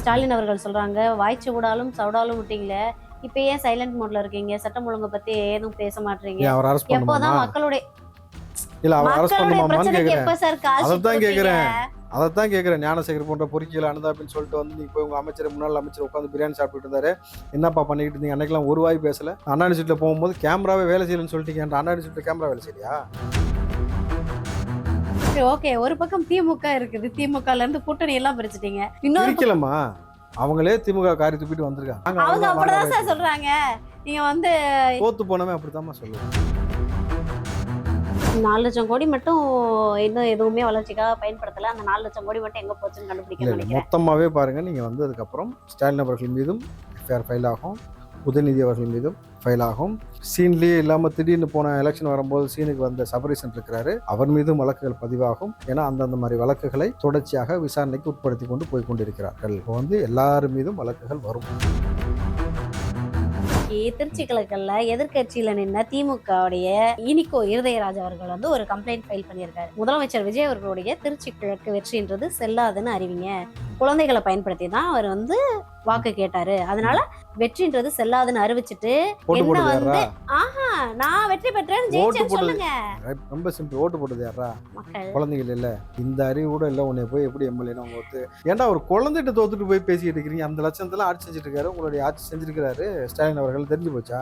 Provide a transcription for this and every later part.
ஸ்டாலின் அவர்கள் சொல்றாங்க, வாய்ச்சி விடாலும் சவுடாலும் விட்டீங்களே, இப்ப ஏன் சைலண்ட் மோட்ல இருக்கீங்க? சட்டம் ஒழுங்கை பத்தி ஏதும் பேச மாட்டீங்க? எப்போதான் மக்களுடைய பிரச்சனைக்கு எப்ப சார் அதைத்தான் கேட்கிறேன். ஞானசேகர் போன்ற பொறுக்கியில் அனுதாபின்னு சொல்லிட்டு வந்து நீங்க போய் உங்க அமைச்சர் முன்னாள் அமைச்சர் உட்காந்து பிரியாணி சாப்பிட்டு இருந்தாரு. என்னப்பா பண்ணிக்கிட்டு இருந்தீங்க? அன்னைக்கெல்லாம் ஒரு வாய் பேசல. அண்ணா யூனிவர்சிட்டியில போகும்போது கேமராவே வேலை செய்யலன்னு சொல்லிட்டீங்க. அண்ணா யூனிவர்சிட்டியில கேமரா வேலை செய்யலையா? ஓகே, ஒரு பக்கம் திமுக இருக்குது, திமுகல இருந்து கூட்டணி எல்லாம் பிரிச்சுட்டீங்க. இன்னொரு அவங்களே திமுக காரி துப்பிட்டு வந்திருக்காங்க. அவங்க அப்படிதான் சார் சொல்றாங்க. நீங்க வந்து தோத்து போனவே அப்படித்தாம்மா சொல்லுவாங்க. 4 லட்சம் கோடி மட்டும் இன்னும் எதுவுமே வளர்ச்சிக்காக பயன்படுத்தல. அந்த 4 லட்சம் கோடி மட்டும் எங்க போச்சுன்னு கண்டுபிடிக்க நினைக்கிறேன். மொத்தமாவே பாருங்க, நீங்க வந்ததுக்கு அப்புறம் ஸ்டாலின் அவர்கள் மீதும் எஃப்ஐஆர் ஃபைல் ஆகும், உதயநிதி அவர்கள் மீதும் ஃபைல் ஆகும். சீன்லேயே இல்லாமல் திடீர்னு போன எலெக்ஷன் வரும்போது சீனுக்கு வந்த சபரீசன் இருக்கிறாரு, அவர் மீதும் வழக்குகள் பதிவாகும். ஏன்னா அந்தந்த மாதிரி வழக்குகளை தொடர்ச்சியாக விசாரணைக்கு உட்படுத்தி கொண்டு போய் கொண்டிருக்கிறார்கள். இப்போ வந்து எல்லாரும் மீதும் வழக்குகள் வரும். திருச்சி கிழக்குல எதிர்கட்சியில நின்ன திமுகவுடைய இனிகோ இருதயராஜ் அவர்கள் வந்து ஒரு கம்ப்ளைண்ட் ஃபைல் பண்ணியிருக்காரு. முதலமைச்சர் விஜய் அவர்களுடைய திருச்சி கிழக்கு வெற்றின்றது செல்லாதுன்னு அறிவிங்க, குழந்தைகளை பயன்படுத்தி தான் அவர் வந்து வாக்கு கேட்டாரு, அதனால வெற்றின்றது செல்லாதுன்னு அறிவிச்சிட்டு என்ன வந்து நான் வெற்றி பெற்றேன்னு ஜெயிச்சேன்னு சொல்லுங்க. ரொம்ப சிம்பிள். ஓட்டு போட்டது யாரா? மக்கள். குழந்தைகள் இல்ல. இந்த அறிவு கூட இல்ல. உன்னை போய் எப்படி எம்எல்ஏ உங்களுக்கு ஏன்டா ஒரு குழந்தைகிட்ட தோத்துட்டு போய் பேசிட்டு இருக்கிறீங்க? அந்த லட்சத்துல ஆட்சி செஞ்சுட்டு இருக்காரு. உங்களுடைய ஆட்சி செஞ்சிருக்கிறாரு ஸ்டாலின் அவர்கள். தெரிஞ்சு போச்சா?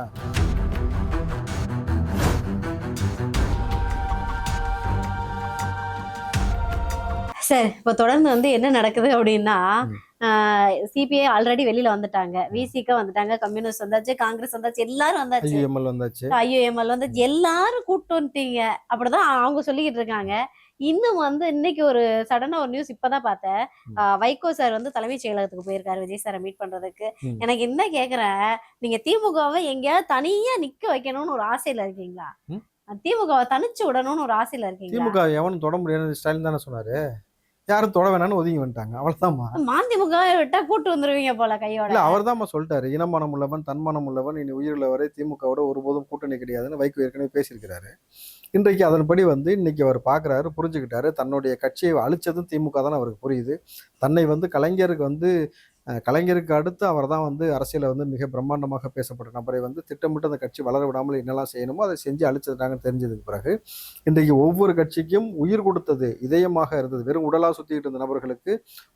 சரி, இப்ப தொடர்ந்து வந்து என்ன நடக்குது அப்படின்னா, சிபிஐ ஆல்ரெடி வெளியில வந்துட்டாங்க, விசிக வந்துட்டாங்க, கம்யூனிஸ்ட் வந்தாச்சு, காங்கிரஸ் வந்தாச்சு, எல்லாரும் வந்தாச்சு, ஐயுஎம்எல் வந்தாச்சு, எல்லாரும் கூப்பிட்டு வந்துட்டீங்க அப்படிதான் அவங்க சொல்லிக்கிட்டு இருக்காங்க. இன்னும் வந்து இன்னைக்கு ஒரு சடனா ஒரு நியூஸ் இப்பதான் பார்த்தேன். வைகோ சார் வந்து தலைமைச் செயலகத்துக்கு போயிருக்காரு விஜய் சாரை மீட் பண்றதுக்கு. எனக்கு என்ன கேக்குறேன், நீங்க திமுகவை எங்கேயாவது தனியா நிக்க வைக்கணும்னு ஒரு ஆசையில இருக்கீங்களா? திமுகவை தனிச்சு விடணும்னு ஒரு ஆசையில இருக்கீங்களா? திமுக எவனும் தொட முடியாது ஸ்டாலின் தானே சொன்னாரு. யாரும் தொட வேணான்னு ஒதுங்கி வந்துட்டாங்க. அவ்வளவுதான்மா. மதிமுக விட்டா கூட்டு வந்துருவீங்க போல கையோட. இல்ல, அவர் தான் சொல்லிட்டாரு, இனமானம் உள்ளவன் தன்மானம் உள்ளவன் இனி உயிருள்ளவரை திமுகவோட ஒருபோதும் கூட்டணி கிடையாதுன்னு வைகோ ஏற்கனவே பேசியிருக்கிறாரு. இன்றைக்கு அதன்படி வந்து இன்னைக்கு அவர் பார்க்குறாரு, புரிஞ்சுக்கிட்டாரு. தன்னுடைய கட்சியை அழிச்சதும் திமுக தான் அவருக்கு புரியுது. தன்னை வந்து கலைஞருக்கு அடுத்து அவர் தான் வந்து அரசியலை வந்து மிக பிரம்மாண்டமாக பேசப்பட்ட நபரை வந்து திட்டமிட்டு அந்த கட்சி வளர விடாமல் என்னெல்லாம் செய்யணுமோ அதை செஞ்சு அழிச்சதுட்டாங்கன்னு தெரிஞ்சதுக்கு பிறகு இன்றைக்கு ஒவ்வொரு கட்சிக்கும் உயிர் கொடுத்தது இதயமாக இருந்தது. வெறும் உடலாக சுற்றிக்கிட்டு இருந்த நபர்களுக்கு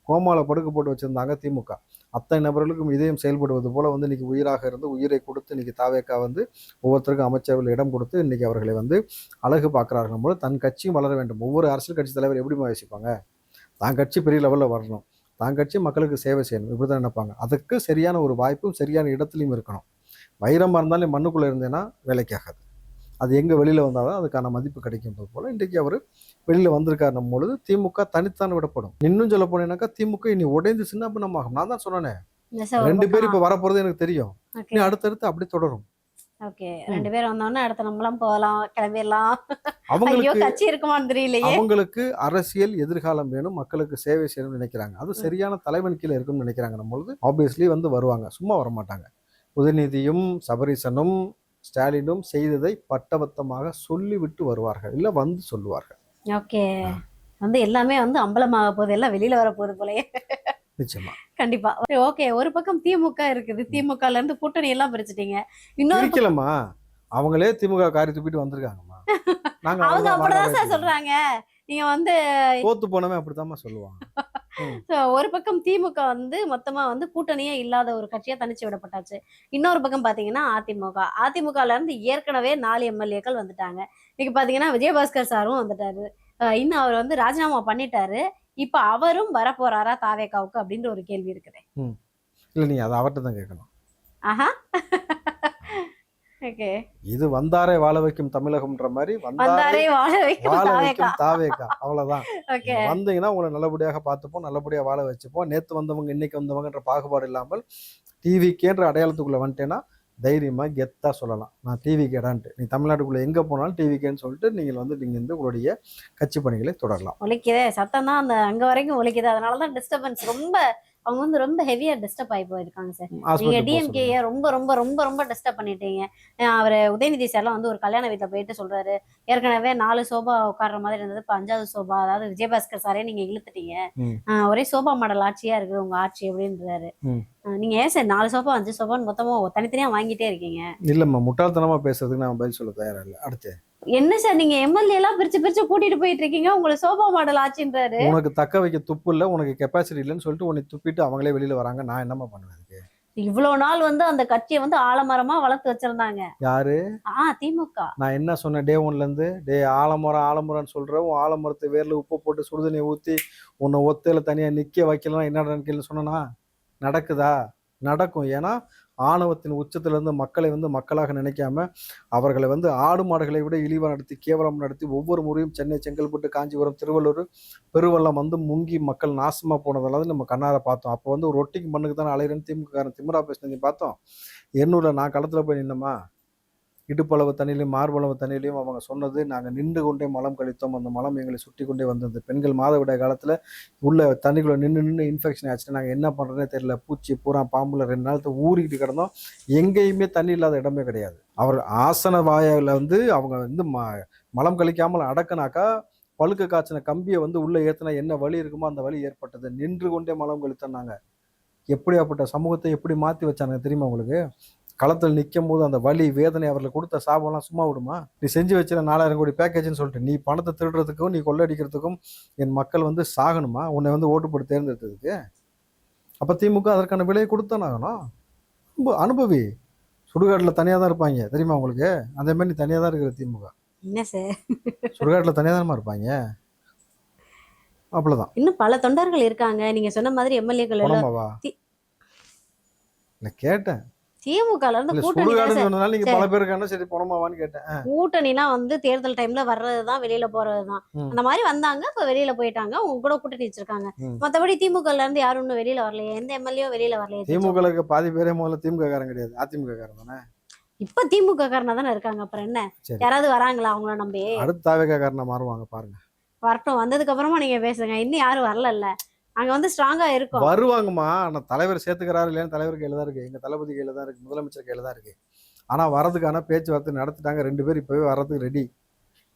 கோமால படுக்க போட்டு வச்சிருந்தாங்க திமுக. அத்தனை நபர்களுக்கும் இதயம் செயல்படுவது போல வந்து இன்னைக்கு உயிராக இருந்து உயிரை கொடுத்து இன்னைக்கு தாவேக்கா வந்து ஒவ்வொருத்தருக்கும் அமைச்சர்கள் இடம் கொடுத்து இன்னைக்கு அவர்களை வந்து அழகு பார்க்கிறார்கள் போல தன் கட்சியும் வளர வேண்டும். ஒவ்வொரு அரசியல் கட்சி தலைவர் எப்படி யோசிப்பாங்க? தான் கட்சி பெரிய லெவலில் வரணும், தான் கட்சி மக்களுக்கு சேவை செய்யணும், இப்படி தான் நினைப்பாங்க. அதுக்கு சரியான ஒரு வாய்ப்பும் சரியான இடத்துலையும் இருக்கணும். வைரமாக இருந்தாலும் மண்ணுக்குள்ளே இருந்தேன்னா வேலைக்காகாது. அது எங்கே வெளியில் வந்தால் தான் அதுக்கான மதிப்பு கிடைக்கும் போல இன்றைக்கு அவர் வெளியில் வந்திருக்காரு பொழுது திமுக தனித்தான் விடப்படும். இன்னும் சொல்ல போனேன்னாக்கா திமுக இனி உடைந்து சின்ன பின்னமாகும். நான் தான் சொன்னேனே, 2 பேர் இப்போ வரப்போறது எனக்கு தெரியும். இனி அடுத்தடுத்து அப்படி தொடரும். ஓகே, 2 பேர் வந்தோன்னா அடுத்த நம்மளாம் போகலாம், கிளம்பிடலாம். கட்சி இருக்குமான்னு தெரியலையே. அவங்களுக்கு அரசியல் எதிர்காலம் வேணும், மக்களுக்கு சேவை செய்யணும்னு நினைக்கிறாங்க. அது சரியான தலைவன் கீழே இருக்கும்னு நினைக்கிறாங்க. நம்மளுது ஆப்வியஸ்லி வந்து வருவாங்க, சும்மா வரமாட்டாங்க. உதயநிதியும் சபரீசனும் ஸ்டாலினும் செய்ததை பட்டவத்தமாக சொல்லிவிட்டு வருவார்கள், இல்ல வந்து சொல்லுவார்கள். ஓகே, வந்து எல்லாமே வந்து அம்பலமாக போகுது, எல்லாம் வெளியில வர போகுது போலயே. நிச்சயமா, கண்டிப்பா. ஓகே, ஒரு பக்கம் திமுக இருக்குது, திமுகல இருந்து கூட்டணி எல்லாம் பிரிச்சுட்டீங்க. இன்னொரு அவங்களே திமுக காரி துப்பிட்டு வந்திருக்காங்கம்மா. அவங்க அப்படிதான் சார் சொல்றாங்க. நீங்க வந்து தோத்து போனவே அப்படித்தாம்மா சொல்லுவாங்க. ஒரு பக்கம் திமுக வந்து மொத்தமா வந்து கூட்டணியே இல்லாத ஒரு கட்சியா தனிச்சு விடப்பட்டாச்சு. இன்னொரு பக்கம் பாத்தீங்கன்னா அதிமுகல இருந்து ஏற்கனவே 4 எம்எல்ஏக்கள் வந்துட்டாங்க. இன்னைக்கு பாத்தீங்கன்னா விஜயபாஸ்கர் சாரும் வந்துட்டாரு. இன்னும் அவர் வந்து ராஜினாமா பண்ணிட்டாரு. இப்ப அவரும் வரப்போறாரா தாவேகாவுக்கு அப்படின்ற ஒரு கேள்வி இருக்குது. இல்ல, நீங்க அதை அவர்கிட்ட தான் கேட்கணும். ஆஹா, ஓகே. இது வந்தாரே வாழ வைக்கும் தமிழகம்ன்ற மாதிரி வந்தாரே வாழ வைக்கும் தாவேகா, அவ்வளவுதான். வந்தீங்கன்னா உங்களை நல்லபடியாக பார்த்துப்போம், நல்லபடியாக வாழ வச்சுப்போம். நேத்து வந்தவங்க இன்னைக்கு வந்தவங்கன்ற பாகுபாடு இல்லாமல் டிவிக்கேன்ற அடையாளத்துக்குள்ள வந்துட்டேன்னா தைரியமா கெத்தா சொல்லலாம், நான் டிவிக்கேடான்ட்டு. நீ தமிழ்நாட்டுக்குள்ள எங்க போனாலும் டிவிக்கேன்னு சொல்லிட்டு நீங்கள் வந்து உங்களுடைய கட்சி பணிகளை தொடரலாம். ஒலிக்குதே சத்தம் தான், அந்த அங்க வரைக்கும் ஒலிக்குது. அதனாலதான் டிஸ்டர்பன்ஸ் ரொம்ப அவங்க வந்து ரொம்ப ஹெவியா டிஸ்டர்ப் ஆகி போயிருக்காங்க சார். நீங்க ஹாஸ்பிட்டல் போக டிஎம்கே சொல்லுங்க. ரொம்ப ரொம்ப ரொம்ப ரொம்ப டிஸ்டர்ப் பண்ணிட்டீங்க. அவரு உதயநிதி சார்லாம் வந்து ஒரு கல்யாண வீட்டுல போயிட்டு சொல்றாரு, ஏற்கனவே 4 சோபா உட்கார்ற மாதிரி இருந்தது, இப்ப 5வது சோபா, அதாவது விஜயபாஸ்கர் சாரே நீங்க இழுத்துட்டீங்க. ம். ஒரே சோபா மாடல் ஆட்சியா இருக்குது உங்க ஆட்சி அப்படின்றாரு. ம். நீங்க ஏன் சார் 4 சோபா 5 சோபான்னு மொத்தமா தனித்தனியா வாங்கிட்டே இருக்கீங்க? இல்லம்மா, முட்டாள்தனமா பேசுறதுக்கு நான் பதில் சொல்ல தயாரா இல்லை. அடுத்து என்ன சார் நீங்க எம்எல்ஏ எல்லாம் பிரிச்சு பிரிச்சு கூட்டிட்டு போயிட்டு இருக்கீங்க, உங்களை சோபா மாடல் ஆச்சுன்றாரு. உனக்கு தக்க வைக்க துப்பு இல்லை, உனக்கு கெப்பாசிட்டி இல்லைன்னு சொல்லிட்டு உன்னை துப்பிட்டு அவங்களே வெளியில வராங்க. நான் என்னம்மா பண்ணுவேன் அதுக்கு? இவ்வளவு நாள் வந்து அந்த கட்சியை வந்து ஆலமரமா வளர்த்து வச்சிருந்தாங்க. யாரு? திமுக. நான் என்ன சொன்னேன் டே ஒன்ல இருந்து? டே ஆலமரம் ஆலமரம்னு சொல்ற, உன் ஆலமரத்தை வேர்ல உப்பு போட்டு சுடுதண்ணியை ஊத்தி உன்னை ஒத்தையில தனியா நிக்க வைக்கலாம் என்னடா கேள்வி சொன்னா நடக்குதா? நடக்கும். ஏன்னா ஆணவத்தின் உச்சத்துல இருந்து மக்களை வந்து மக்களாக நினைக்காம அவர்களை வந்து ஆடு மாடுகளை விட இழிவா நடத்தி கேவலம் நடத்தி ஒவ்வொரு முறையும் சென்னை, செங்கல்பட்டு, காஞ்சிபுரம், திருவள்ளூர் பெருவெள்ளம் வந்து முங்கி மக்கள் நாசமா போனதெல்லாம் நம்ம கண்ணார பார்த்தோம். அப்போ வந்து ஒரு ரொட்டிக்கு மண்ணுக்கு தானே அலையிறேன்னு திமுக காரன் திமிரா பேசினதை பார்த்தோம். எண்ணூர்ல நான் களத்துல போய் நின்னோமா, இடுப்பளவு தண்ணியிலையும் மார்பளவு தண்ணியிலையும் அவங்க சொன்னது, நாங்கள் நின்று கொண்டே மலம் கழித்தோம், அந்த மலம் எங்களை சுற்றி கொண்டே வந்தது. பெண்கள் மாதவிடாய் காலத்தில் உள்ள தண்ணிக்குள்ளே நின்று இன்ஃபெக்ஷன் ஆச்சுன்னா நாங்கள் என்ன பண்ணுறதுனே தெரியல, பூச்சி பூரா பாம்புல 2 நாள் ஊறிக்கிட்டு கிடந்தோம். எங்கேயுமே தண்ணி இல்லாத இடமே கிடையாது. அவர் ஆசன வாயில் வந்து அவங்க வந்து மலம் கழிக்காமல் அடக்குனாக்கா பழுக்க காய்ச்சின கம்பியை வந்து உள்ளே ஏற்றினா என்ன வலி இருக்குமோ அந்த வலி ஏற்பட்டது. நின்று கொண்டே மலம் கழித்தோன்னாங்க. எப்படியாப்பட்ட சமூகத்தை எப்படி மாற்றி வச்சானுங்க தெரியுமா உங்களுக்கு? களத்தில் நிற்கும் போது அந்த வலி வேதனை அவர்களுக்கு கொடுத்த சாபம்லாம் சும்மா விடுமா? நீ செஞ்சு வச்சிட 4000 கோடி பேக்கேஜ்னு சொல்லிட்டு நீ பணத்தை திருடுறதுக்கும் நீ கொள்ளடிக்கிறதுக்கும் என் மக்கள் வந்து சாகணுமா உன்னை வந்து ஓட்டு போட்டு தேர்ந்தெடுத்ததுக்கு? அப்போ திமுக அதற்கான விலையை கொடுத்தான் ஆகணும். அனுபவி. சுடுகாட்டில் தனியாக தான் இருப்பாங்க தெரியுமா உங்களுக்கு? அதே மாதிரி நீ தனியாக தான் இருக்கிற திமுக. என்ன சார், சுடுகாட்டில் தனியாக தானே இருப்பாங்க. அவ்வளோதான். இன்னும் பல தொண்டர்கள் இருக்காங்க நீங்க சொன்ன மாதிரி எம்எல்ஏக்கள் எல்லாம். இல்லை கேட்டேன். திமுகல இருந்து பல பேர் இருக்காங்க. சரி பணமாவான்னு கேட்டேன். கூட்டணிலாம் வந்து தேர்தல் டைம்ல வர்றதுதான், வெளியில போறதுதான். அந்த மாதிரி வந்தாங்க, இப்ப வெளியில போயிட்டாங்க, உங்க கூட கூட்டணி வச்சிருக்காங்க. மத்தபடி திமுகல இருந்து யாரும் இன்னும் வெளியில வரலையே, எந்த எம்எல்ஏ வெளியில வரலையே. திமுக பாதி பேரே முதல்ல திமுக காரன் கிடையாது, அதிமுக காரன் தானே. இப்ப திமுக காரனா தானே இருக்காங்க, அப்புறம் என்ன யாராவது வராங்களா அவங்கள நம்பி? அடுத்த தாவேகா காரனா மாறுவாங்க பாருங்க. வரட்டும், வந்ததுக்கு அப்புறமா நீங்க பேசுங்க. இன்னும் யாரும் வரல, அங்க வந்து ஸ்ட்ராங்கா இருக்கும். வருவாங்கம்மா. ஆனா தலைவர் சேர்த்துக்கிறாரு இல்லையான்னு தலைவர் கையில தான் இருக்கு, எங்க தளபதி கையில தான் இருக்கு, முதலமைச்சர் கையில தான் இருக்கு. ஆனா வரதுக்கான பேச்சுவார்த்தை நடத்திட்டாங்க. 2 பேர் இப்பவே வர்றதுக்கு ரெடி.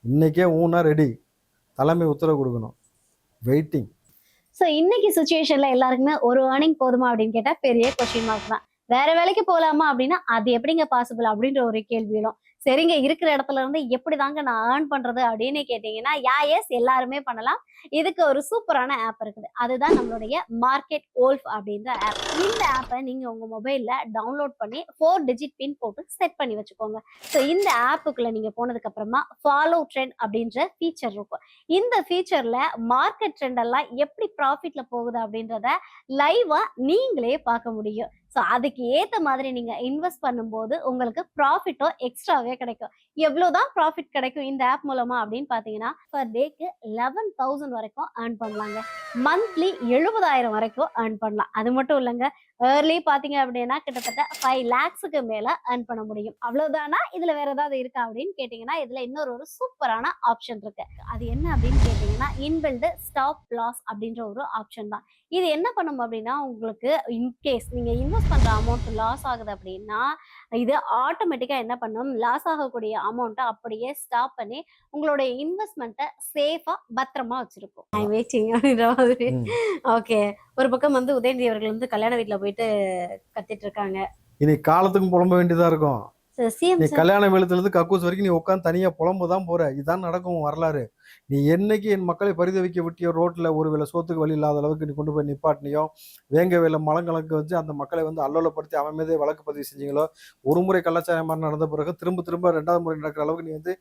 இன்னைக்கே ஊனா ரெடி. தலைமை உத்தரவு கொடுக்கணும். வெயிட்டிங். ஸோ இன்னைக்கு சுச்சுவேஷன்ல எல்லாருக்குமே ஒரு ஏர்னிங் போதுமா அப்படின்னு கேட்டா பெரிய கொஸ்டின் மார்க் தான். வேற வேலைக்கு போகலாமா அப்படின்னா அது எப்படிங்க பாசிபிள் அப்படின்ற ஒரு கேள்வியிலும், சரிங்க இருக்கிற இடத்துல இருந்து எப்படிதாங்க நான் ஏர்ன் பண்றது அப்படின்னு கேட்டீங்கன்னா, எஸ் எல்லாருமே பண்ணலாம். இதுக்கு ஒரு சூப்பரான ஆப் இருக்குது. அதுதான் நம்மளுடைய மார்க்கெட் வோல்ஃப் அப்படின்ற ஆப். இந்த ஆப்பை நீங்க உங்க மொபைல்ல டவுன்லோட் பண்ணி 4 டிஜிட் பின் போட்டு செட் பண்ணி வச்சுக்கோங்க. ஸோ இந்த ஆப்புக்குள்ள நீங்க போனதுக்கு அப்புறமா ஃபாலோ ட்ரெண்ட் அப்படின்ற ஃபீச்சர் இருக்கும். இந்த ஃபீச்சர்ல மார்க்கெட் ட்ரெண்ட் எல்லாம் எப்படி ப்ராஃபிட்ல போகுது அப்படின்றத லைவா நீங்களே பார்க்க முடியும். ஸோ அதுக்கு ஏற்ற மாதிரி நீங்க இன்வெஸ்ட் பண்ணும்போது உங்களுக்கு ப்ராஃபிட்டோ எக்ஸ்ட்ராவே கிடைக்கும். எவ்வளவுதான் ப்ராஃபிட் கிடைக்கும் இந்த ஆப் மூலமா அப்படின்னு பாத்தீங்கன்னா, பர் டேக்கு 11,000 வரைக்கும் ஏர்ன் பண்ணலாங்க. மந்த்லி 70,000 வரைக்கும் ஏர்ன் பண்ணலாம். அது மட்டும் இல்லைங்க, ஏர்லி பாத்தீங்க அப்படின்னா கிட்டத்தட்ட 5 lakhsக்கு மேல ஏர்ன் பண்ண முடியும். அவ்வளவுதானா, இதுல வேற ஏதாவது இருக்கா அப்படின்னு கேட்டீங்கன்னா, இதுல இன்னொரு சூப்பரான ஆப்ஷன் இருக்கு. அது என்ன அப்படின்னு கேட்டீங்கன்னா, இன்பில்ட் ஸ்டாப் லாஸ் அப்படின்ற ஒரு ஆப்ஷன் தான். இது என்ன பண்ணும் அப்படின்னா, உங்களுக்கு இன்கேஸ் நீங்க இன்வெஸ்ட் பண்ற அமௌண்ட் லாஸ் ஆகுது அப்படின்னா, இது ஆட்டோமேட்டிக்கா என்ன பண்ணும், லாஸ் ஆகக்கூடிய அமௌண்ட்டை அப்படியே ஸ்டாப் பண்ணி உங்களுடைய இன்வெஸ்ட்மெண்ட்டை சேஃபா பத்திரமா வச்சிருக்கும். ஐ வெயிட்டிங் அப்படின்ற மாதிரி. ஓகே, ஒரு பக்கம் வந்து உதயநிதி அவர்கள் வந்து கல்யாண வீட்டுல போயிட்டு கத்திட்டு இருக்காங்க. இனி காலத்துக்கும் புலம்ப வேண்டியதா இருக்கும். நீ கல்யாண வேலத்துல இருந்து கக்கூஸ் வரைக்கும் நீ உட்காந்து தனியா புலம்புதான் போற. இதான் நடக்கும் வரலாறு. நீ என்னைக்கு என் மக்களை பரிதவிக்க விட்டியோ, ரோட்ல ஒருவேளை சோத்துக்கு வழி இல்லாத அளவுக்கு நீ கொண்டு போய் நிப்பாட்டினியோ, வேங்க வேலை மலங்கலக்கு வச்சு அந்த மக்களை வந்து அல்லோலப்படுத்தி அவன் மீதே வழக்கு பதிவு செஞ்சீங்களோ, ஒரு முறை கலாச்சாரம் மாதிரி நடந்த பிறகு திரும்ப 2வது முறை நடக்கிற அளவுக்கு நீ வந்து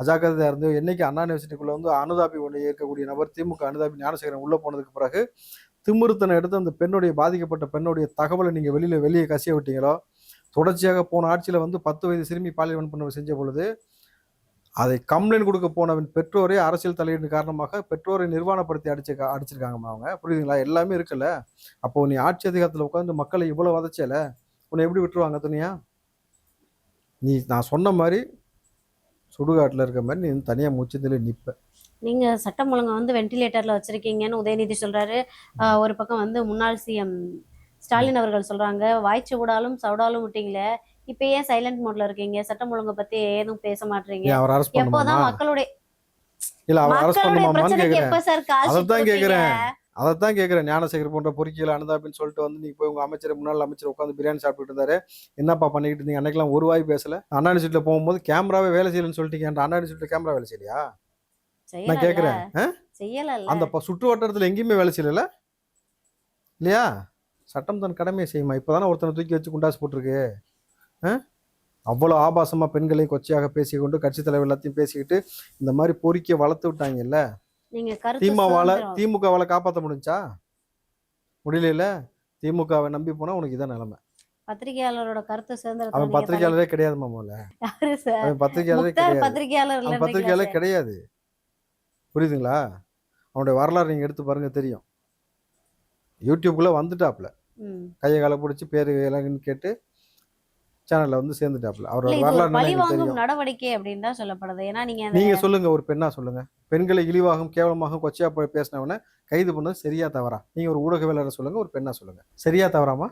அஜாக்கிரதையா இருந்தோ, என்னைக்கு அண்ணா யூனிவர்சிட்டிக்குள்ள வந்து அனுதாபி ஒன்று இருக்கக்கூடிய நபர் திமுக அனுதாபி ஞானசேகரன் உள்ள போனதுக்கு பிறகு திமிருத்தனை எடுத்து அந்த பெண்ணுடைய பாதிக்கப்பட்ட பெண்ணுடைய தகவலை நீங்க வெளியே கசிய விட்டீங்களோ, தொடர்ச்சியாக போன ஆட்சியில் வந்து 10 வயது சிறுமி பாலியல் வன்புணர்வு செஞ்ச பொழுது அதை கம்ப்ளைண்ட் கொடுக்க போனவன் பெற்றோரே அரசியல் தலையீடு காரணமாக பெற்றோரை நிர்வாணப்படுத்தி அடிச்சிருக்காங்கம்மா அவங்க. புரியுதுங்களா? எல்லாமே இருக்குல்ல. அப்போ நீ ஆட்சி அதிகாரத்தில் உட்காந்து மக்களை இவ்வளோ வதச்சல, உன்னை எப்படி விட்டுருவாங்க துணியா? நீ நான் சொன்ன மாதிரி சுடுகாட்டில் இருக்க மாதிரி நீ தனியாக மூச்சு நிற்ப. நீங்க சட்டம் ஒழுங்கை வந்து வென்டிலேட்டர்ல வச்சிருக்கீங்கன்னு உதயநிதி சொல்றாரு. ஒரு பக்கம் வந்து முன்னாள் சிஎம் ஸ்டாலின் அவர்கள் சொல்றாங்க, வாய்ச்சி விடாலும் சவுடாலும் விட்டீங்களே, இப்ப ஏன் சைலண்ட் மோட்ல இருக்கீங்க? சட்டம் ஒழுங்கை பத்தி ஏதும் பேச மாட்டீங்க? ஏன் அவர் அரெஸ்ட் பண்ணுமாமா? எப்போதான் மக்களுடைய இல்ல அவர் அரெஸ்ட் மக்களுடைய பண்ணுமாமான்னு பிரச்சனைக்கு கேக்குறேன். எப்ப சார் கால் ஷீட் அதைத்தான் கொடுப்பீங்க? கேக்குறேன். அதைத்தான் கேட்குறேன். ஞானசேகர் போன்ற பொறுக்கியில் அனுதாபின்னு சொல்லிட்டு வந்து நீங்க போய் உங்க அமைச்சர் முன்னாள் அமைச்சர் உட்காந்து பிரியாணி சாப்பிட்டுட்டு இருந்தாரு. என்னப்பா பண்ணிக்கிட்டு இருந்தீங்க? அன்னைக்கெல்லாம் ஒரு வாய் பேசல. அண்ணா யூனிவர்சிட்டியில் போகும்போது கேமராவே வேலை செய்யலன்னு சொல்லிட்டீங்க. அண்ணா யூனிவர்சிட்டியில் கேமரா வேலை செய்யலையா? நான் செய்யல கேட்குறேன். செய்யல. அந்த சுற்று வட்டாரத்தில் எங்கேயுமே வேலை செய்யல இல்லையா? சட்டம் தன் கடமையை செய்யுமா? இப்போதானே ஒருத்தனை தூக்கி வச்சு குண்டாசு போட்டிருக்கு. அவ்வளோ ஆபாசமாக பெண்களை கொச்சையாக பேசிக்கொண்டு கட்சி தலைவர் எல்லாத்தையும் பேசிக்கிட்டு இந்த மாதிரி பொறுக்கியை வளர்த்து விட்டாங்கல்ல. திமுகவால காப்பாற்ற முடிஞ்சா? முடியல. திமுகவை நம்பி போனா உனக்கு இதான் நிலைமை. பத்திரிகையாளரோட கருத்து சுதந்திரம் அவன் பத்திரிகையாளரே கிடையாது மாமோல. அவன் பத்திரிகையாளரே கிடையாது. புரியுதுங்களா? அவனுடைய வரலாறு நீங்க எடுத்து பாருங்க தெரியும். யூடியூப்குள்ள வந்துட்டாப்ல, கையை காலை பிடிச்சி பேரு இலங்குன்னு கேட்டு சேனல்ல வந்து சேர்ந்துட்டாப்ல. அவரோட வரலாறு நடவடிக்கை அப்படின்னு தான் சொல்லப்படுது. ஏன்னா நீங்க சொல்லுங்க, ஒரு பெண்ணா சொல்லுங்க, பெண்களை இழிவாகவும் கேவலமாகவும் கொச்சையா பேசினவனை கைது பண்ணது சரியா தவறா? நீங்க ஒரு ஊடகவியலாளர் சொல்லுங்க, ஒரு பெண்ணா சொல்லுங்க, சரியா தவறாமா?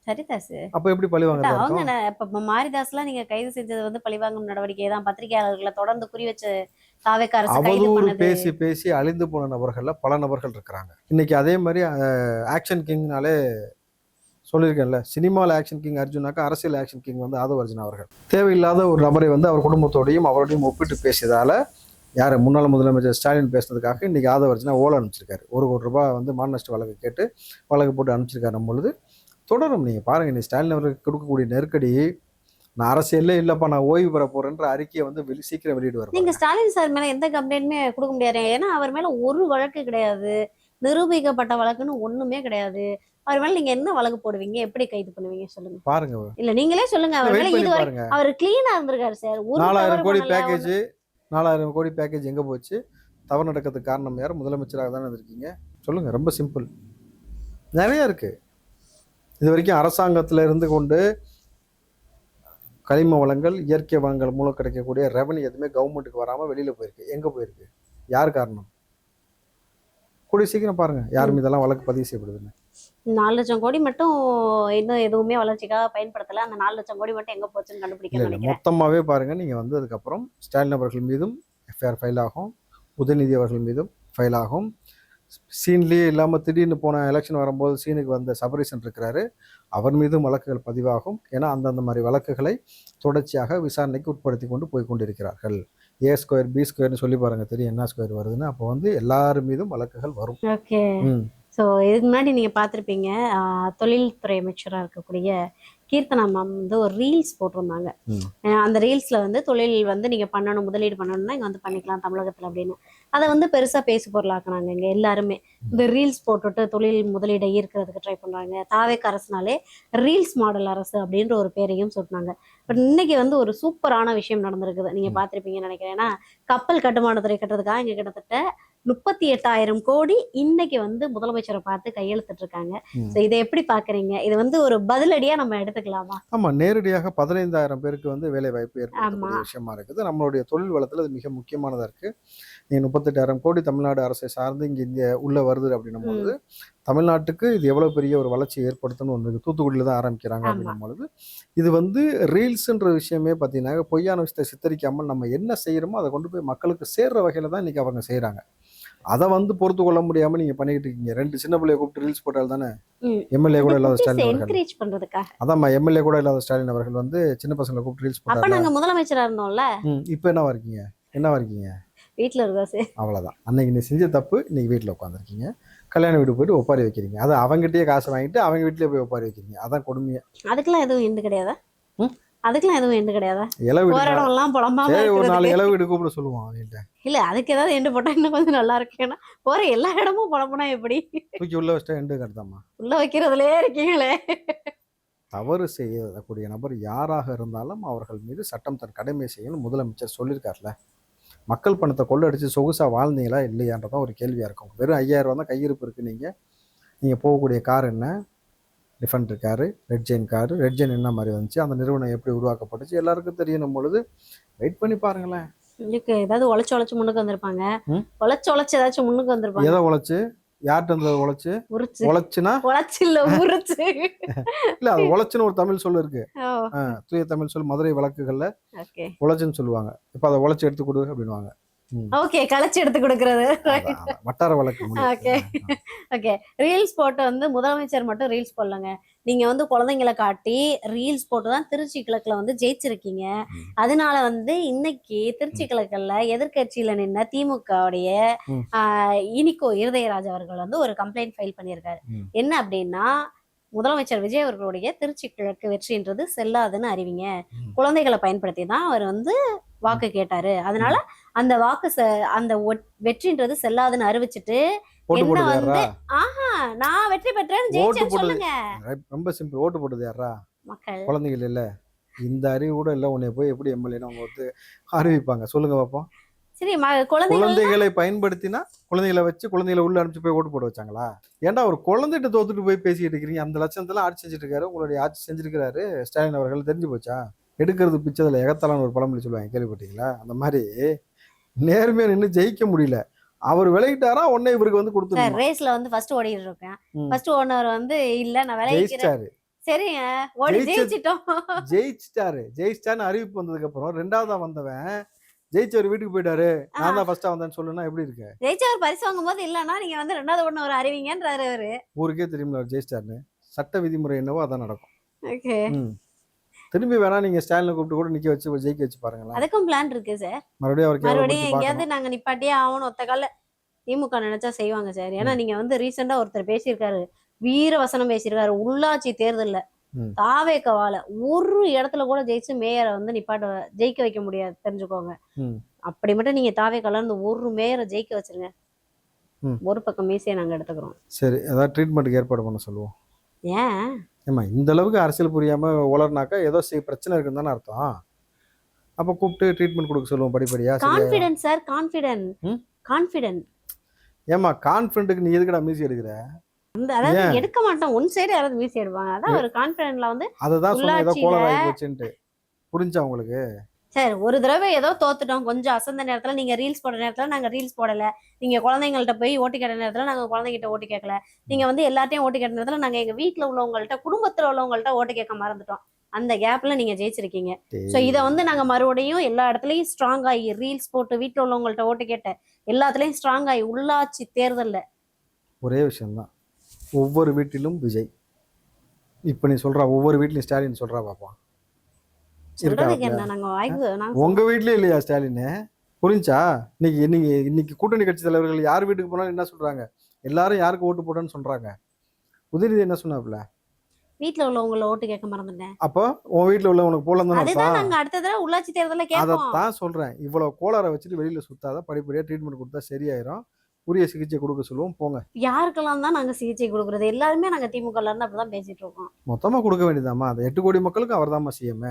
சரிதாஸ். அப்ப எப்படி பழிவாங்க? அவங்க இப்ப மாரிதாஸ்லாம் நீங்க கைது செஞ்சது வந்து பழிவாங்கும் நடவடிக்கை தான். பத்திரிகையாளர்களை தொடர்ந்து குறி வச்சு அவதூறு பேசி பேசி அழிந்து போன நபர்கள்ல பல நபர்கள் இருக்கிறாங்க. இன்னைக்கு அதே மாதிரி ஆக்ஷன் கிங்னாலே சொல்லியிருக்கேன்ல, சினிமாவில் ஆக்ஷன் கிங் அர்ஜுனாக்கா அரசியல் ஆக்ஷன் கிங் வந்து ஆதவ அர்ஜுனா அவர்கள். தேவையில்லாத ஒரு நபரை வந்து அவர் குடும்பத்தோடையும் அவரோடையும் ஒப்பிட்டு பேசியதால யார் முன்னாள் முதலமைச்சர் ஸ்டாலின் பேசுனதுக்காக இன்னைக்கு ஆதவ அர்ஜுனா ஓலை அனுப்பிச்சிருக்காரு. 1 கோடி ரூபாய் வந்து மான நஷ்ட வழக்கு கேட்டு வழக்கு போட்டு அனுப்பிச்சிருக்காரு. பொழுது தொடரும். நீங்கள் பாருங்கள், நீ ஸ்டாலின் அவர்களுக்கு கொடுக்கக்கூடிய நெருக்கடி, நான் அரசியல்லே இல்லைப்பா நான் ஓய்வு பெற போறேன்ற அறிக்கையை வந்து சீக்கிரம் வெளியிடுவார். நீங்க ஸ்டாலின் சார் மேல எந்த கம்ப்ளைண்ட்டுமே கொடுக்க முடியாது. ஏன்னா அவர் மேல ஒரு வழக்கு கிடையாது, நிரூபிக்கப்பட்ட வழக்குன்னு ஒண்ணுமே கிடையாது. அவர் மேல நீங்க என்ன வழக்கு போடுவீங்க? எப்படி கைது பண்ணுவீங்க சொல்லுங்க பாருங்க. இல்ல நீங்களே சொல்லுங்க. அவர் மேல இதுவரை அவர் கிளீனா இருந்திருக்காரு சார். 4000 கோடி பேக்கேஜ், 4000 கோடி பேக்கேஜ் எங்க போச்சு? தவறு நடக்கிறதுக்கு காரணம் யார்? முதலமைச்சராக தானே இருக்கீங்க. சொல்லுங்க, ரொம்ப சிம்பிள். நிறைய இருக்கு. இது வரைக்கும் அரசாங்கத்தில் இருந்து கொண்டு கனிம வளங்கள், இயற்கை வளங்கள் மூலம் கிடைக்கக்கூடிய ரெவன்யூ எதுவுமே கவர்மெண்ட்டுக்கு வராமல் வெளியில் போயிருக்கு. எங்கே போயிருக்கு? யார் காரணம்? கூடிய சீக்கிரம் பாருங்க யார் மீதெல்லாம் வழக்கு பதிவு செய்யப்படுதுன்னு. 4 லட்சம் கோடி மட்டும் இன்னும் எதுவுமே வளர்ச்சிக்காக பயன்படுத்தல. அந்த 4 லட்சம் கோடி மட்டும் எங்க போச்சுன்னு கண்டுபிடிக்க மொத்தமாகவே பாருங்க. நீங்க வந்து அதுக்கப்புறம் ஸ்டாலின் அவர்கள் மீதும் எஃப்ஐஆர் ஃபைல் ஆகும், உதயநிதி அவர்கள் மீதும் ஃபைல் ஆகும். சீன்லேயே இல்லாமல் திடீர்னு போன எலெக்ஷன் வரும்போது சீனுக்கு வந்த சபரீசன் இருக்கிறாரு, அவர் மீதும் வழக்குகள் பதிவாகும். ஏன்னா அந்தந்த மாதிரி வழக்குகளை தொடர்ச்சியாக விசாரணைக்கு உட்படுத்தி கொண்டு போய் கொண்டிருக்கிறார்கள். A ஸ்கொயர் B ஸ்கொயர்னு சொல்லி பாருங்க, தெரியும் என்ன ஸ்கொயர் வருதுன்னு. அப்போ வந்து எல்லார் மீதும் வழக்குகள் வரும். ஓகே. ஸோ இதுக்கு முன்னாடி நீங்கள் பார்த்துருப்பீங்க, தொழில்துறை அமைச்சராக இருக்கக்கூடிய கீர்த்தனா மேம் வந்து ஒரு ரீல்ஸ் போட்டிருந்தாங்க. அந்த ரீல்ஸில் வந்து தொழில் வந்து நீங்கள் பண்ணணும், முதலீடு பண்ணணும்னா இங்கே வந்து பண்ணிக்கலாம் தமிழகத்தில் அப்படின்னு. அதை வந்து பெருசாக பேசு பொருளாக்குனாங்க. இங்கே எல்லாருமே இந்த ரீல்ஸ் போட்டுட்டு தொழில் முதலீடை ஈர்க்கிறதுக்கு ட்ரை பண்ணுறாங்க. தாவேக் அரசுனாலே ரீல்ஸ் மாடல் அரசு அப்படின்ற ஒரு பேரையும் சொன்னாங்க. பட் இன்னைக்கு வந்து ஒரு சூப்பரான விஷயம் நடந்திருக்குது. நீங்கள் பார்த்துருப்பீங்கன்னு நினைக்கிறேன். ஏன்னா கப்பல் கட்டுமானத்துறை கட்டுறதுக்காக இங்கே கிட்டத்தட்ட 38,000 கோடி இன்னைக்கு வந்து முதலமைச்சரை பார்த்து கையெழுத்திட்டு இருக்காங்க. இதை எப்படி பாக்குறீங்க? இது வந்து ஒரு பதிலடியா நம்ம எடுத்துக்கலாமா? ஆமா, நேரடியாக 15,000 பேருக்கு வந்து வேலை வாய்ப்பு ஏற்படக்கூடிய விஷயமா இருக்குது. நம்மளுடைய தொழில் வளத்துல அது மிக முக்கியமானதா இருக்கு. நீங்க 38,000 கோடி தமிழ்நாடு அரசை சார்ந்து இங்க உள்ள வருது அப்படின்னும் பொழுது தமிழ்நாட்டுக்கு இது எவ்வளவு பெரிய ஒரு வளர்ச்சியை ஏற்படுத்தணும் ஒன்று. தூத்துக்குடியில தான் ஆரம்பிக்கிறாங்க அப்படின்னும் பொழுது இது வந்து ரீல்ஸ்ன்ற விஷயமே பார்த்தீங்கன்னா பொய்யான விஷயத்தை சித்தரிக்காமல் நம்ம என்ன செய்யறோமோ அதை கொண்டு போய் மக்களுக்கு சேர்ற வகையில தான் இன்னைக்கு அவங்க செய்யறாங்க. அதை வந்து பொறுத்து கொள்ள முடியாம நீங்க பண்ணிக்கிட்டு இருக்கீங்க. 2 சின்ன பிள்ளைய கூப்பிட்டு ரீல்ஸ் போட்டால் தானே எம்எல்ஏ கூட இல்லாத ஸ்டாலின் அவர்கள், அதாம்மா எம்எல்ஏ கூட இல்லாத ஸ்டாலின் அவர்கள் வந்து சின்ன பசங்களை கூப்பிட்டு ரீல்ஸ் போட்டாங்க. நாங்க முதலமைச்சரா இருந்தோம்ல. இப்போ என்னவா இருக்கீங்க? வீட்டுல இருக்கா சார். அவ்வளவுதான். அன்னைக்கு நீ செஞ்ச தப்பு, இன்னைக்கு வீட்டுல உட்காந்துருக்கீங்க. கல்யாண வீடு போயிட்டு ஒப்பாரி வைக்கிறீங்க. அதை அவங்ககிட்டயே காசு வாங்கிட்டு அவங்க வீட்லயே போய் ஒப்பாரி வைக்கிறீங்க. அதான் கொடுமையா. அதுக்கெல்லாம் எதுவும் எண்டு கிடையாதா? அதுக்கெல்லாம் எதுவும் எண்டு கிடையாதா? ஒரு 4 இளவு வீடு கூப்பிட சொல்லுவான் அவங்ககிட்ட. இல்ல அதுக்கு ஏதாவது எண்டு போட்டா இன்னும் கொஞ்சம் நல்லா இருக்கு. ஏன்னா போற எல்லா இடமும் புலம்புனா எப்படி? தூக்கி உள்ள வச்சா எண்டு கட்டதாமா. உள்ள வைக்கிறதுலயே இருக்கீங்களே. தவறு செய்யக்கூடிய நபர் யாராக இருந்தாலும் அவர்கள் மீது சட்டம் தன் கடமை செய்யணும் முதலமைச்சர் சொல்லியிருக்காருல. மக்கள் பணத்தை கொள்ளடிச்சு சொகுசா வாழ்ந்தீங்களா இல்லையான்றதான் ஒரு கேள்வியா இருக்கும். வெறும் 5,000 ரூபா தான் கையிருப்பு இருக்கு. நீங்க போகக்கூடிய கார் என்ன? Defender car, red Jain car. Red Jain என்ன மாதிரி வந்துச்சு, அந்த நிறுவனம் எப்படி உருவாக்கப்பட்டுச்சு எல்லாருக்கும் தெரியணும் பொழுது வெயிட் பண்ணி பாருங்களேன். இதுக்கு ஏதாவது உழைச்சு முன்னுக்கு வந்திருப்பாங்க. ம்? உழைச்சு ஏதாச்சும் முன்னுக்கு வந்திருப்பாங்க. எதை உழைச்சு? யார்கிட்ட இருந்தது உழைச்சு? உரிச்சு. உழைச்சுனா உழைச்சு இல்ல, உரிச்சு. இல்ல, அது உழைச்சுன்னு ஒரு தமிழ் சொல்லு இருக்கு. ஓ, தூய தமிழ் சொல் மதுரை வழக்குகள்ல ஓகே. உழைச்சுன்னு சொல்லுவாங்க. இப்ப அதை உழைச்சு எடுத்து கொடு அப்படின்னுவாங்க. ஓகே, களைச்சு எடுத்து கொடுக்கறது. வட்டார வழக்கு மொழி. ஓகே. ஓகே. ரீல்ஸ் போட்டு வந்து முதலமைச்சர் மட்டும் ரீல்ஸ் போடலங்க. நீங்க வந்து குழந்தைங்களை காட்டி ரீல்ஸ் போட்டு தான் திருச்சி கிழக்குல வந்து ஜெயிச்சிருக்கீங்க. ம். அதனால வந்து இன்னைக்கு திருச்சி கிழக்குல எதிர்க்கட்சியில நின்ன திமுகவுடைய ம். இனிகோ இருதயராஜ் அவர்கள் வந்து ஒரு கம்ப்ளைண்ட் ஃபைல் பண்ணியிருக்காரு. ம். என்ன அப்படின்னா, முதலமைச்சர் விஜய் அவர்களுடைய திருச்சி கிழக்கு வெற்றின்றது செல்லாதுன்னு அறிவிங்க. ம். குழந்தைகளை பயன்படுத்தி தான் அவர் வந்து வாக்கு கேட்டாரு. அதனால அந்த வாக்கு அந்த வெற்றின்றது செல்லாதுன்னு அறிவிச்சிட்டு ஓட்டு என்ன போட்டது வந்து யாரா? நான் வெற்றி பெற்றேன்னு ஓட்டு ஜெயிச்சேன்னு போட்டது சொல்லுங்க. ரொம்ப சிம்பிள். ஓட்டு போட்டது யாரா? மக்கள். குழந்தைகள் இல்ல. இந்த அறிவு கூட இல்ல. உன்னை போய் எப்படி எம்எல்ஏன்னு அவங்க வந்து அறிவிப்பாங்க? சொல்லுங்க பாப்போம். சரி, குழந்தைகள். குழந்தைகளை பயன்படுத்தினா குழந்தைகளை வச்சு குழந்தைகளை உள்ள அனுப்பிச்சு போய் ஓட்டு போட வச்சாங்களா? ஏன்டா ஒரு குழந்தைகிட்ட தோத்துட்டு போய் பேசிட்டு இருக்கிறீங்க? அந்த லட்சணத்தெல்லாம் ஆட்சி செஞ்சுட்டு இருக்காரு. உங்களுடைய ஆட்சி செஞ்சிருக்கிறாரு ஸ்டாலின் அவர்கள். தெரிஞ்சு போச்சா? எடுக்கிறது பிச்சதில் எகத்தலான்னு ஒரு பழமொழி சொல்லுவாங்க, கேள்விப்பட்டீங்களா? அந்த மாதிரி நேர்மையா நின்று ஜெயிக்க முடியல. அவர் விலகிட்டாரா உடனே இவருக்கு வந்து கொடுத்துருங்க. ரேஸ்ல வந்து ஃபர்ஸ்ட் ஓடிட்டு இருக்கேன். ஃபர்ஸ்ட் ஓனர் வந்து இல்ல நான் விலகிக்கிறேன். ஜெயிச்சிட்டாரு. சரிங்க, ஓடி ஜெயிச்சிட்டோம். ஜெயிச்சிட்டாருன்னு அறிவிப்பு வந்ததுக்கு அப்புறம் ரெண்டாவதா வந்தவன் ஜெயிச்சவர் வீட்டுக்கு போயிட்டாரு. நான் தான் ஃபர்ஸ்டா வந்தேன்னு சொல்லுனா எப்படி இருக்கு? ஜெயிச்சவர் பரிசு வாங்கும் போது இல்லன்னா நீங்க வந்து ரெண்டாவது ஒண்ணு ஒரு அறிவிங்கன்றாரு அவரு. ஊருக்கே தெரியுமில்ல அவர் ஜெயிச்சிட்டாருன்னு. சட்ட விதிமுறை என்னவோ அதான் நடக்கும். ஓகே. திரும்பி வேணா நீங்க ஸ்டாலினை கூப்பிட்டு கூட நிக்க வச்சு ஜெயிக்க வச்சு பாருங்களேன். அதுக்கும் பிளான் இருக்கு சார். மறுபடியும் எங்கேயாவது நாங்க நிப்பாட்டியே ஆகணும். ஒத்த கால திமுக நினைச்சா செய்வாங்க சார். ஏன்னா நீங்க வந்து ரீசெண்டா ஒருத்தர் பேசியிருக்காரு, வீர வசனம் பேசியிருக்காரு. உள்ளாட்சி தேர்தல்ல தாவேக்கவால ஒரு இடத்துல கூட ஜெயிச்சு மேயரை வந்து ஜெயிக்க வைக்க முடியாது, தெரிஞ்சுக்கோங்க. அப்படி மட்டும் நீங்க தாவேக்கவால இருந்து ஒரு மேயரை ஜெயிக்க வச்சிருங்க. ஒரு பக்கம் மீசையை நாங்க எடுத்துக்கிறோம். சரி, ஏதாவது ட்ரீட்மெண்ட்டுக்கு ஏற்பாடு பண்ண சொல்லுவோம். ஏன் ஏமா இந்த அளவுக்கு அரசியல் புரியாம உளர்னாக்கா ஏதோ பிரச்சனை இருக்குன்னு தானே அர்த்தம். அப்ப கூப்பிட்டு ட்ரீட்மெண்ட் கொடுக்க சொல்லுவோம் படிப்படியா. Confidence sir, confident. ஏமா கான்ஃபிடன்ட்டுக்கு நீ எதுக்குடா மீசி எடுக்கிற? அதாவது எடுக்க மாட்டோம், ஒன் சைடு யாராவது மீசி எடுப்பாங்க. அதான் ஒரு கான்ஃபிடன்ட்ல வந்து அதுதான் சொன்ன ஏதோ கோளாறு போச்சுன்ட்டு. புரிஞ்சா உங்களுக்கு? சார், ஒரு தடவை ஏதோ தோத்துட்டோம், கொஞ்சம் அசந்த நேரத்துல நீங்க ரீல்ஸ் போடுற நேரத்துல நாங்க ரீல்ஸ் போடல, நீங்க குழந்தைங்கள்ட்ட போய் ஓட்டு கேட்ட நேரத்துல நாங்க குழந்தைகிட்ட ஓட்டு கேட்கல, நீங்க வந்து எல்லாத்தையும் ஓட்டு கேட்ட நேரத்துல நாங்க எங்க வீட்டுல உள்ளவங்கள்ட்ட குடும்பத்துல உள்ளவங்கள்ட்ட ஓட்டு கேட்க மறந்துட்டோம். அந்த கேப்ல நீங்க ஜெயிச்சிருக்கீங்க. சோ இத வந்து நாங்க மறுபடியும் எல்லா இடத்துலயும் ஸ்ட்ராங் ஆகி ரீல்ஸ் போட்டு வீட்டுல உள்ளவங்கள்ட்ட ஓட்டு கேட்ட எல்லாத்துலயும் ஸ்ட்ராங் ஆகி உள்ளாட்சி தேர்தல்ல ஒரே விஷயம்தான், ஒவ்வொரு வீட்டிலும் விஜய். இப்ப நீ சொல்ற ஒவ்வொரு வீட்லயும் ஸ்டாலின் சொல்றா பாப்பா. உங்க வீட்லயே இல்லையா ஸ்டாலின்? புரிஞ்சா? இன்னைக்கு கூட்டணி கட்சி தலைவர்கள் யார் வீட்டுக்கு போனாலும் என்ன சொல்றாங்க? எல்லாரும் யாருக்கு ஓட்டு போட்டோன்னு சொல்றாங்க. உதயநிதி என்ன சொன்னாப்ல? வீட்டுல உள்ளவங்கள ஓட்டு கேட்க மறந்துட்டேன். அப்போ உன் வீட்டுல உள்ள உனக்கு போல அடுத்த தடவை உள்ளாட்சி தேர்தல அதைத்தான் சொல்றேன். இவ்வளவு கோளாரை வச்சுட்டு வெளியில சுத்தாத, படிப்படியா ட்ரீட்மெண்ட் கொடுத்தா சரியாயிரும். உரிய சிகிச்சை கொடுக்க சொல்லுவோம், போங்க. யாருக்கெல்லாம் தான் நாங்க சிகிச்சை கொடுக்கறது? எல்லாருமே நாங்க திமுகல இருந்து அப்படிதான் பேசிட்டு இருக்கோம். மொத்தமா கொடுக்க வேண்டியதாமா? அந்த 8 கோடி மக்களுக்கு அவர் தான்மா சிஎம்.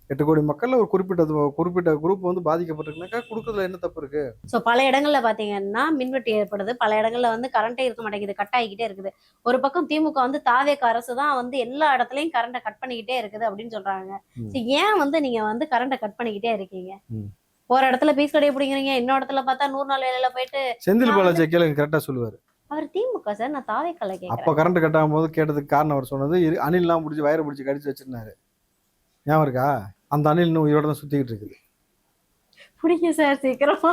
8 கோடி மக்கள்ல ஒரு குறிப்பிட்ட குரூப் வந்து பாதிக்கப்பட்டிருக்குனாக்கா கொடுக்கறதுல என்ன தப்பு இருக்கு? ஸோ பல இடங்கள்ல பாத்தீங்கன்னா மின்வெட்டு ஏற்படுது, பல இடங்கள்ல வந்து கரண்டே இருக்க மாட்டேங்குது, கட் ஆகிக்கிட்டே இருக்குது. ஒரு பக்கம் திமுக வந்து தாவேக அரசு தான் வந்து எல்லா இடத்துலயும் கரண்ட கட் பண்ணிக்கிட்டே இருக்குது அப்படின்னு சொல்றாங்க. ஏன் வந்து நீங்க வந்து கரண்ட கட் பண்ணிக்கிட்டே இருக்கீங்க? ஒரு இடத்துல பீஸ் கடையை பிடிக்கிறீங்க, இன்னொரு இடத்துல பார்த்தா 100 நாள் வேலையில போயிட்டு. செந்தில் பாலாஜி கேளுங்க, கரெக்டா சொல்லுவாரு. அவர் திமுக சார், நான் தாவேக்கல கேட்கிறேன். அப்ப கரண்ட் கட் ஆகும் போது கேட்டதுக்கு காரணம் அவர் சொன்னது அணில்லாம் பிடிச்சி வயரை பிடிச்சி கடிச்சு வச்சிருந்தாரு. ஞாபகம் இருக்கா? அந்த அணில் இன்னும் உயிரோட தான் சுத்திக்கிட்டு இருக்குது. புடிங்க சார், சீக்கிரமா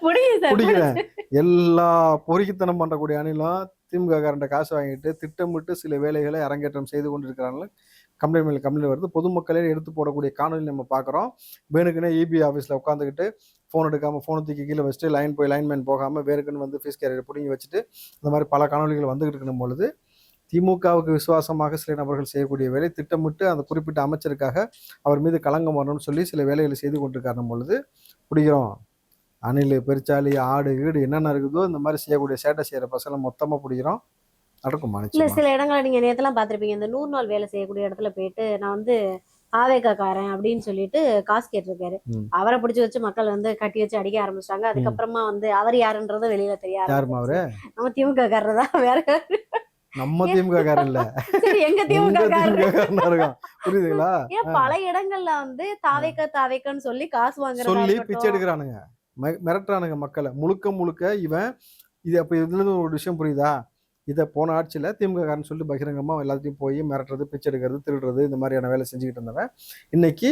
புடிக்கிறேன். எல்லா பொறுக்கித்தனம் பண்ணக்கூடிய அணிலும் திமுக காரண்ட காசு வாங்கிட்டு திட்டமிட்டு சில வேலைகளை அரங்கேற்றம் செய்து கொண்டிருக்கிறாங்க. கம்ப்ளைண்ட் மேலே கம்ப்ளைண்ட் வருது. பொதுமக்களே எடுத்து போடக்கூடிய காணொலி நம்ம பார்க்குறோம். வேணுக்குன்னே இபி ஆஃபீஸில் உட்காந்துக்கிட்டு ஃபோன் எடுக்காமல், ஃபோனை தூக்கி கீழே வச்சுட்டு லைன்மேன் போகாமல் வேணுக்குன்னு வந்து ஃபீஸ் கேரியர் பிடிங்கி வச்சுட்டு இந்த மாதிரி பல காணொலிகள் வந்துகிட்டு இருக்கணும் பொழுது திமுகவுக்கு விசுவாசமாக சில நபர்கள் செய்யக்கூடிய வேலை திட்டமிட்டு அந்த குறிப்பிட்ட அமைச்சருக்காக அவர் மீது களங்கம் வரணும்னு சொல்லி சில வேலைகளை செய்து கொண்டிருக்காருன்னும் பொழுது பிடிக்கிறோம். அணில், பெருச்சாளி, ஆடு, வீடு என்னென்ன இருக்குதோ இந்த மாதிரி செய்யக்கூடிய சேட்டை செய்கிற பசங்களை மொத்தமாக பிடிக்கிறோம். நடக்கும். இல்ல, சில இடங்களை நீங்க நேரத்தெல்லாம் பார்த்துருப்பீங்க, இந்த 100 நாள் வேலை செய்யக்கூடிய இடத்துல போயிட்டு நான் வந்து ஆவேக்காரன் அப்படின்னு சொல்லிட்டு காசு கேட்டிருக்காரு. அவரை பிடிச்சி வச்சு மக்கள் வந்து கட்டி வச்சு அடிக்க ஆரம்பிச்சிட்டாங்க. அதுக்கப்புறமா வந்து அவர் யாருன்றது வெளியில தெரியாது. நம்ம திமுக காரர் தான், வேற நம்ம திமுக காரன் இல்ல, சரி எங்க திமுக உங்க திமுக காரனா இருக்கான். புரியுதுங்களா? ஏன் பல இடங்கள்ல வந்து தாவேக்கன்னு சொல்லி காசு வாங்குறதா சொல்லி பிச்சை இருக்கட்டும். எடுக்கிறானுங்க, மிரட்டுறானுங்க மக்களை. முழுக்க முழுக்க இவன் இது. அப்ப இதுல இருந்து ஒரு விஷயம் புரியுதா? இதை போன ஆட்சியில திமுக காரன் சொல்லி பகிரங்கமா எல்லாத்தையும் போய் மிரட்டுறது, பிச்சை எடுக்கிறது, திருடுறது, இந்த மாதிரியான வேலை செஞ்சுக்கிட்டு இருந்தவன் இன்னைக்கு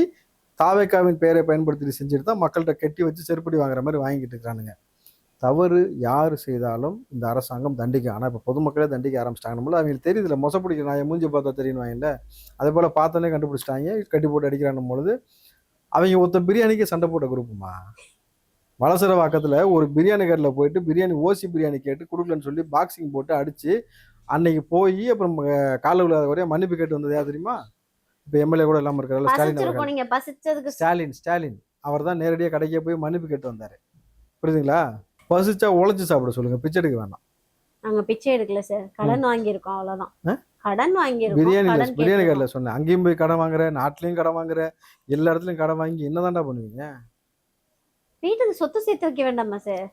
தாவேக்காவின் பெயரை பயன்படுத்தி செஞ்சுட்டு தான் மக்கள்கிட்ட கெட்டி வச்சு செருப்படி வாங்குற மாதிரி வாங்கிட்டு இருக்கிறானுங்க. தவறு யார் செய்தாலும் இந்த அரசாங்கம் தண்டிக்கும். ஆனால் இப்போ பொதுமக்களே தண்டிக்க ஆரம்பிச்சிட்டாங்க. அவங்களுக்கு தெரியுதுல, மொசப்பிடிக்கிற நான் மூஞ்சி பார்த்தா தெரியும் வாங்கல. அதே போல் பார்த்தோன்னே கண்டுபிடிச்சிட்டாங்க, கட்டி போட்டு அடிக்கிறான் பொழுது அவங்க ஒருத்தர் பிரியாணிக்கு சண்டை போட்ட குரூப்புமா. வலசரவாக்கத்தில் ஒரு பிரியாணி கடையில் போயிட்டு பிரியாணி ஓசி பிரியாணி கேட்டு கொடுக்கலன்னு சொல்லி பாக்ஸிங் போட்டு அடித்து அன்னைக்கு போய் அப்புறம் காலைல விழாத வரையா மன்னிப்பு கேட்டு வந்தது யார் தெரியுமா? இப்போ எம்எல்ஏ கூட இல்லாமல் இருக்கிறாரு ஸ்டாலின் அவர் தான் நேரடியாக கடைக்கே போய் மன்னிப்பு கேட்டு வந்தார். புரியுதுங்களா? பசிச்சா உழைச்சு சாப்பிட சொல்லுங்க, பிச்சை எடுக்க வேணாம். நாங்க பிச்சை எடுக்கல சார், கடன் வாங்கியிருக்கோம், அவ்வளவுதான். கடன் பிரியாணி கடையில சொன்னேன். அங்கேயும் போய் கடன் வாங்குற, நாட்டிலையும் கடன் வாங்குற, எல்லா இடத்துலயும் கடன் வாங்கி என்னதான்டா பண்ணுவீங்க? வீட்டுக்கு சொத்து சேர்த்து வைக்க வேண்டாமா சார்?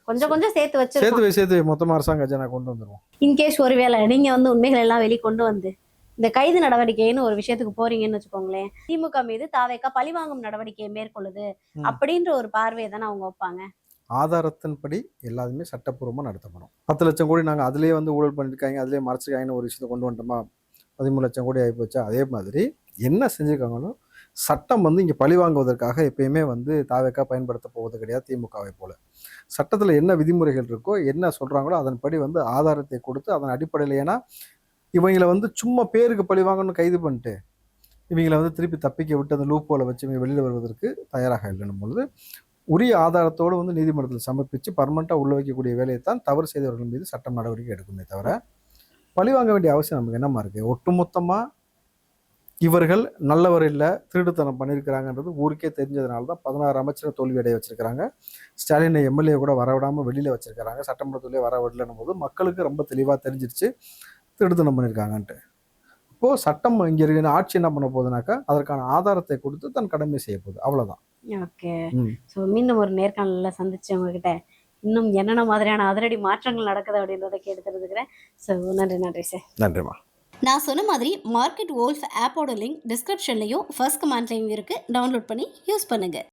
கொஞ்சம் கொஞ்சம் சேர்த்து வச்சு சேர்த்து மொத்தமா அரசாங்க கஜானா கொண்டு வந்துருவோம். இன்கேஸ் ஒருவேளை நீங்க வந்து உண்மைகள் எல்லாம் வெளி கொண்டு வந்து இந்த கைது நடவடிக்கைன்னு ஒரு விஷயத்துக்கு போறீங்கன்னு வச்சுக்கோங்களேன், திமுக மீது தாவேக்கா பழிவாங்கும் நடவடிக்கையை மேற்கொள்ளுது அப்படின்ற ஒரு பார்வையை தானே அவங்க வைப்பாங்க. ஆதாரத்தின்படி எல்லாருமே சட்டப்பூர்வமாக நடத்தப்படும். 10 லட்சம் கோடி நாங்கள் அதுலேயே வந்து ஊழல் பண்ணியிருக்காங்க, அதுலேயே மறைச்சிருக்காங்கன்னு ஒரு விஷயத்தை கொண்டு வந்துட்டோமா, 13 லட்சம் கோடி ஆகிப்போச்சா. அதே மாதிரி என்ன செஞ்சுருக்காங்களோ சட்டம் வந்து இங்கே பழி வாங்குவதற்காக எப்பயுமே வந்து தாவேக்கா பயன்படுத்த போவது கிடையாது திமுகவை போல. சட்டத்தில் என்ன விதிமுறைகள் இருக்கோ, என்ன சொல்கிறாங்களோ அதன்படி வந்து ஆதாரத்தை கொடுத்து அதன் அடிப்படையில். ஏன்னா இவங்களை வந்து சும்மா பேருக்கு பழி வாங்கணும்னு கைது பண்ணிட்டு இவங்களை வந்து திருப்பி தப்பிக்க விட்டு அந்த லூப் போல வச்சு இவங்க வெளியில் வருவதற்கு தயாராக இல்லைன்னும் பொழுது உரிய ஆதாரத்தோடு வந்து நீதிமன்றத்தில் சமர்ப்பித்து பர்மனெண்ட்டாக உள்ள வைக்கக்கூடிய வேலையை தான் தவறு செய்தவர்கள் மீது சட்டம் நடவடிக்கை எடுக்குமே தவிர பழி வாங்க வேண்டிய அவசியம் நமக்கு என்னமா இருக்குது? ஒட்டுமொத்தமாக இவர்கள் நல்லவர் இல்லை, திருடுத்தனம் பண்ணியிருக்கிறாங்கன்றது ஊருக்கே தெரிஞ்சதுனால தான் 16 அமைச்சரை தோல்வி அடைய வச்சிருக்கிறாங்க. ஸ்டாலினை எம்எல்ஏ கூட வரவிடாமல் வெளியில் வச்சிருக்கிறாங்க, சட்டமன்றத்துலேயே வர விடலன்னும் போது மக்களுக்கு ரொம்ப தெளிவாக தெரிஞ்சிருச்சு திருடுத்தனம் பண்ணியிருக்காங்கன்ட்டு. இப்போது சட்டம் இங்கே இருக்கிற ஆட்சி என்ன பண்ண போகுதுனாக்கா அதற்கான ஆதாரத்தை கொடுத்து தன் கடமை செய்ய போகுது, அவ்வளோதான். ஓகே. ஸோ மீண்டும் ஒரு நேர்காணலில் சந்திச்சு உங்ககிட்ட இன்னும் என்னென்ன மாதிரியான அதிரடி மாற்றங்கள் நடக்குது அப்படின்றத கேட்டு தெரிஞ்சுக்கிறேன். ஸோ நன்றி சார். நன்றிம்மா. நான் சொன்ன மாதிரி மார்க்கெட் வோல்ஃப் ஆப்போட லிங்க் டிஸ்கிரிப்ஷன்லையும் ஃபர்ஸ்ட் கமெண்ட்லையும் இருக்குது, டவுன்லோட் பண்ணி யூஸ் பண்ணுங்கள்.